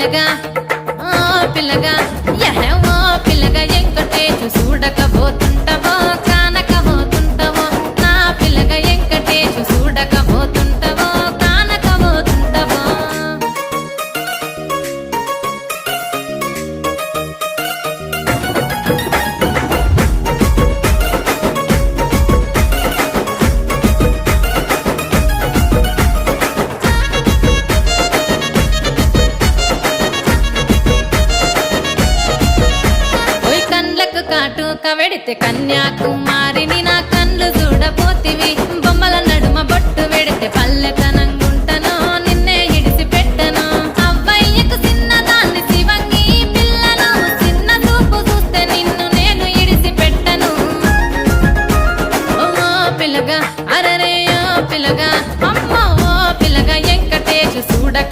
పిల్లగా ఓ పిల్లగా యహో పిల్లగా ఎంకటేశు చూడకపోతుంటవో కానకపోతుంటవో నా పిల్లగా ఎంకటేశు చూడకపోతుంటవో కానకపోతుంటవో ఓయ్ కండ్లకు కాటు కవెడితే కన్యాకుమారి